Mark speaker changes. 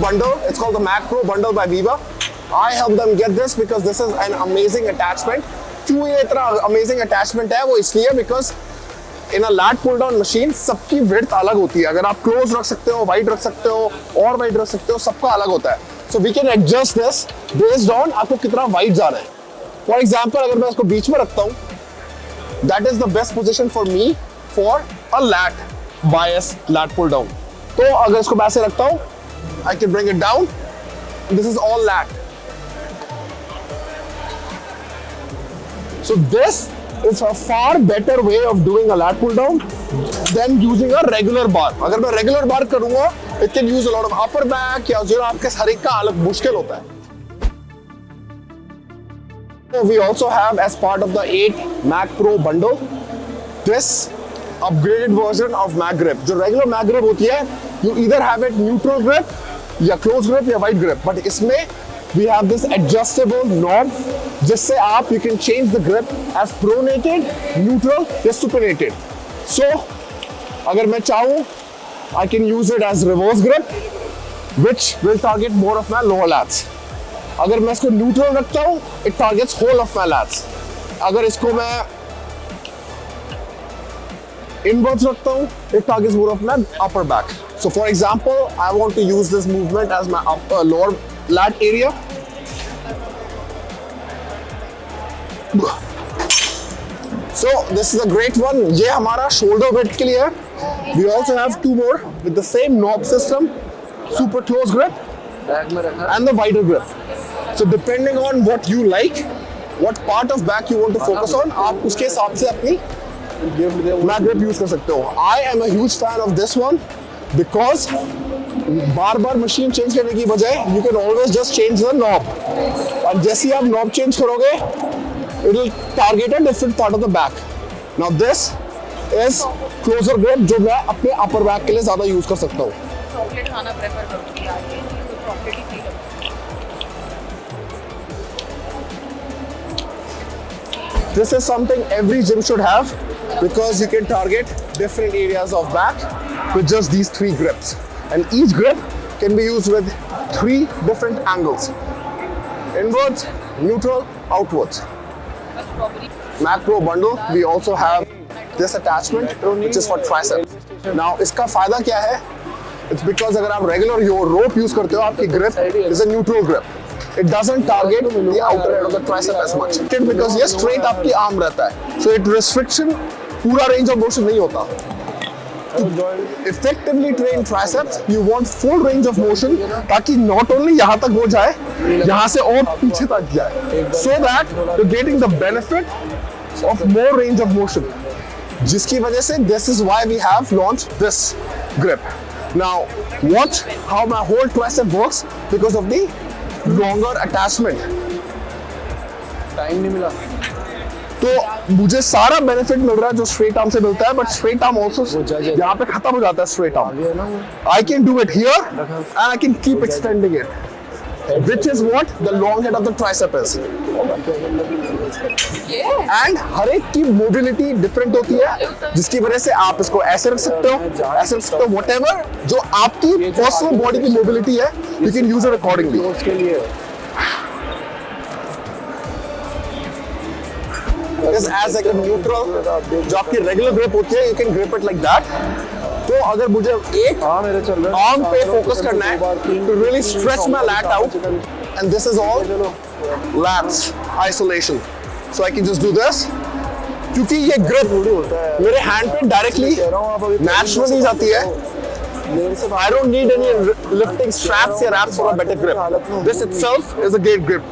Speaker 1: bundle. It's called the Mac Pro bundle by Viva. I helped them get this because this is an amazing attachment. क्यों ये इतना amazing attachment है वो इसलिए because in a lat pull down machine सबकी width अलग होती है. अगर आप close रख सकते हो, wide रख सकते हो, और wide रख सकते हो, सबका अलग होता है. So we can adjust this based on आपको कितना wide जा रहा है. For example, अगर मैं इसको बीच में रखता हूँ, that is the best position for me for a lat bias lat pull down. तो अगर इसको मैं ऐसे रखता हूँ, I can bring it down. This is all lat. So this is a far better way of doing a lat pull down than using a regular bar. अगर मैं regular bar करूँगा, it can use a lot of upper back या जो आपके हर एक का अलग मुश्किल होता है. We also have as part of the 8 Mac Pro bundle this upgraded version of Mac Grip. जो regular Mac Grip होती है, you either have it neutral grip या close grip या wide grip. But इसमें we have this adjustable knob जिससे आप you can change the grip as pronated, neutral या supinated. So अगर मैं चाहूँ, I can use it as reverse grip, which will target more of my lower lats. अगर मैं इसको न्यूट्रल रखता हूँ, it targets whole of my lats. अगर इसको मैं inwards रखता हूँ, it targets more of my upper back. So for example, I want to use this movement as my lower lat area. So this is a great one. ये हमारा shoulder width के लिए है. We also have 2 more with the same knob system, super close grip and the wider grip. So depending on what you like, what part of back you want to focus on, आप उसके हिसाब से अपनी Mac Grip use कर सकते हो. I am a huge fan of this one because बार-बार machine change करने की बजाय you can always just change the knob. और जैसे ही आप knob change करोगे, it will target a different part of the back. Now this is closer grip जो मैं अपने upper back के लिए ज़्यादा use कर सकता हूँ.
Speaker 2: चॉकलेट खाना प्रेफर करूँगी आगे, तो चॉकलेट ही पी करूँगी.
Speaker 1: This is something every gym should have because you can target different areas of back with just these 3 grips. And each grip can be used with 3 different angles. Inwards, neutral, outwards. Mac Pro bundle, we also have this attachment which is for tricep. Now, इसका फायदा क्या है? It's because अगर आप regular rope use करते हो, आपकी grip is a neutral grip. It doesn't target the outer end of the tricep as much. Because ये straight आपकी arm रहता है. So it restriction पूरा range of motion नहीं होता. To effectively train triceps, you want full range of motion ताकि not only यहाँ तक हो जाए, यहाँ से और पीछे तक जाए. So that you're getting the benefit of more range of motion. जिसकी वजह से this is why we have launched this grip. Now watch how my whole tricep works because of the longer attachment.
Speaker 3: Time नहीं मिला
Speaker 1: तो मुझे सारा benefit मिल रहा है जो स्ट्रेट आर्म से मिलता है, बट स्ट्रेट आर्म ऑल्सो यहाँ पे खत्म हो जाता है straight arm. I can do it here and I can keep extending it, which is what the long head of the tricep is. And हर एक की मोबिलिटी डिफरेंट होती है जिसकी वजह से आप इसको ऐसे रख सकते हो, ऐसे रख सकते हो, whatever जो आपकी पर्सनल बॉडी की मोबिलिटी है, you can use it accordingly.
Speaker 3: उसके लिए
Speaker 1: is as like a neutral जो आपकी regular grip होती है, you can grip it like that. तो अगर मुझे एक arm पे focus करना है to really stretch my lat out, and this is all lats isolation, so I can just do this. क्योंकि ये grip मेरे hand पे directly naturally जाती है. I don't need any lifting straps or wraps for a better grip. This itself is a great grip.